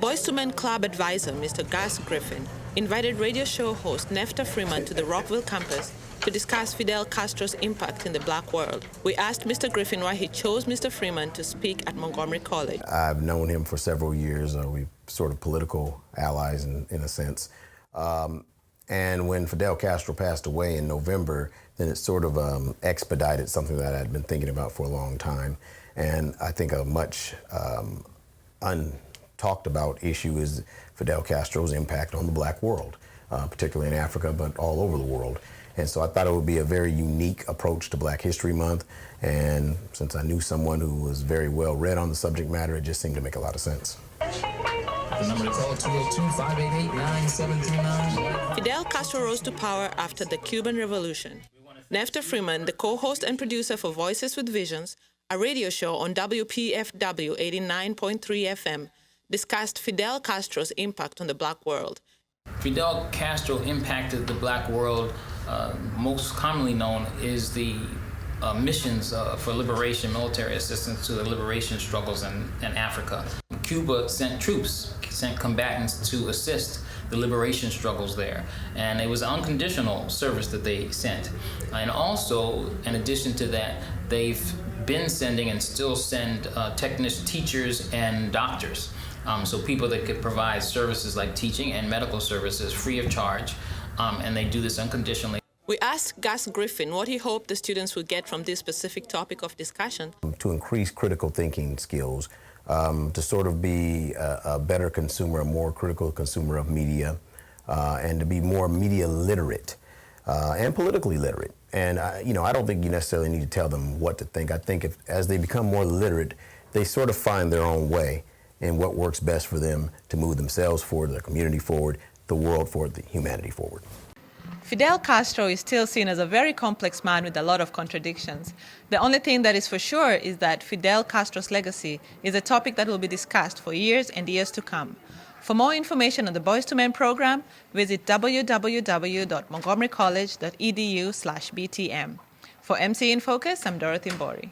Boys to Men Club advisor Mr. Gus Griffin invited radio show host Nefta Freeman to the Rockville campus to discuss Fidel Castro's impact in the black world. We asked Mr. Griffin why he chose Mr. Freeman to speak at Montgomery College. I've known him for several years. We're sort of political allies in a sense. And when Fidel Castro passed away in November, then it sort of expedited something that I'd been thinking about for a long time. And I think a much untalked about issue is Fidel Castro's impact on the black world, particularly in Africa, but all over the world. And so I thought it would be a very unique approach to Black History Month. And since I knew someone who was very well read on the subject matter, it just seemed to make a lot of sense. The number to call, 202-588-9739. Fidel Castro rose to power after the Cuban Revolution. Nefta Freeman, the co-host and producer for Voices with Visions, a radio show on WPFW 89.3 FM, discussed Fidel Castro's impact on the black world. Fidel Castro impacted the black world. Most commonly known is the missions for liberation, military assistance to the liberation struggles in Africa. Cuba sent troops, sent combatants to assist the liberation struggles there. And it was unconditional service that they sent. And also, in addition to that, they've been sending and still send technicians, teachers, and doctors. So people that could provide services like teaching and medical services free of charge, and they do this unconditionally. We asked Gus Griffin what he hoped the students would get from this specific topic of discussion. To increase critical thinking skills, to sort of be a better consumer, a more critical consumer of media, and to be more media literate and politically literate. And I don't think you necessarily need to tell them what to think. I think as they become more literate, they sort of find their own way in what works best for them to move themselves forward, their community forward, the world forward, the humanity forward. Fidel Castro is still seen as a very complex man with a lot of contradictions. The only thing that is for sure is that Fidel Castro's legacy is a topic that will be discussed for years and years to come. For more information on the Boys to Men program, visit www.montgomerycollege.edu/BTM. For MC in Focus, I'm Dorothy Robin.